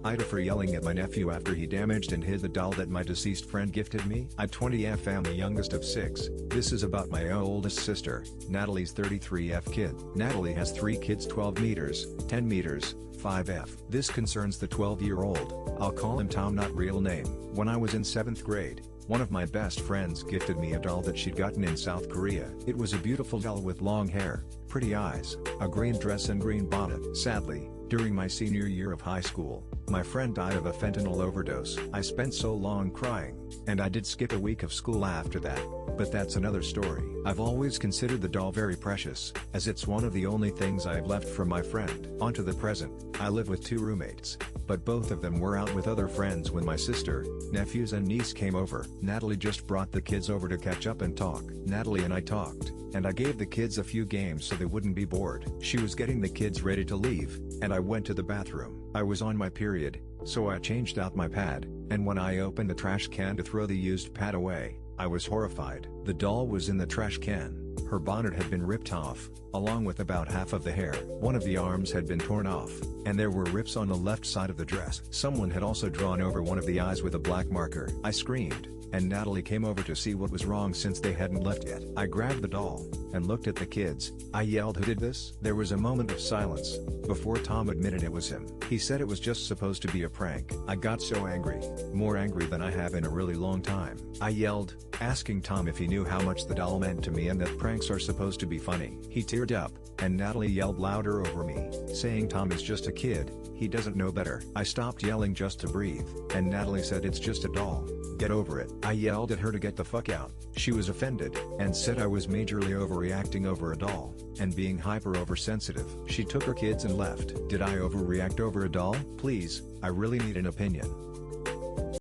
AITA for yelling at my nephew after he damaged and hid the doll that my deceased friend gifted me. I'm 20F, am the youngest of 6. This is about my oldest sister, Natalie's 33F kid. Natalie has 3 kids, 12 meters, 10 meters, 5F. This concerns the 12-year-old. I'll call him Tom, not real name. When I was in 7th grade, one of my best friends gifted me a doll that she'd gotten in South Korea. It was a beautiful doll with long hair, pretty eyes, a green dress and green bonnet. Sadly, during my senior year of high school, my friend died of a fentanyl overdose. I spent so long crying, and I did skip a week of school after that, but that's another story. I've always considered the doll very precious, as it's one of the only things I've left from my friend. On to the present. I live with 2 roommates, but both of them were out with other friends when my sister, nephews and niece came over. Natalie just brought the kids over to catch up and talk. Natalie and I talked, and I gave the kids a few games so they wouldn't be bored. She was getting the kids ready to leave, and I went to the bathroom. I was on my period, so I changed out my pad, and when I opened the trash can to throw the used pad away, I was horrified. The doll was in the trash can. Her bonnet had been ripped off, along with about half of the hair. One of the arms had been torn off, and there were rips on the left side of the dress. Someone had also drawn over one of the eyes with a black marker. I screamed, and Natalie came over to see what was wrong since they hadn't left yet. I grabbed the doll, and looked at the kids. I yelled, "Who did this?" There was a moment of silence, before Tom admitted it was him. He said it was just supposed to be a prank. I got so angry, more angry than I have in a really long time. I yelled, asking Tom if he knew how much the doll meant to me and that pranks are supposed to be funny. He teared up, and Natalie yelled louder over me, saying Tom is just a kid, he doesn't know better. I stopped yelling just to breathe, and Natalie said it's just a doll, get over it. I yelled at her to get the fuck out. She was offended, and said I was majorly overreacting over a doll, and being hyper oversensitive. She took her kids and left. Did I overreact over a doll? Please, I really need an opinion.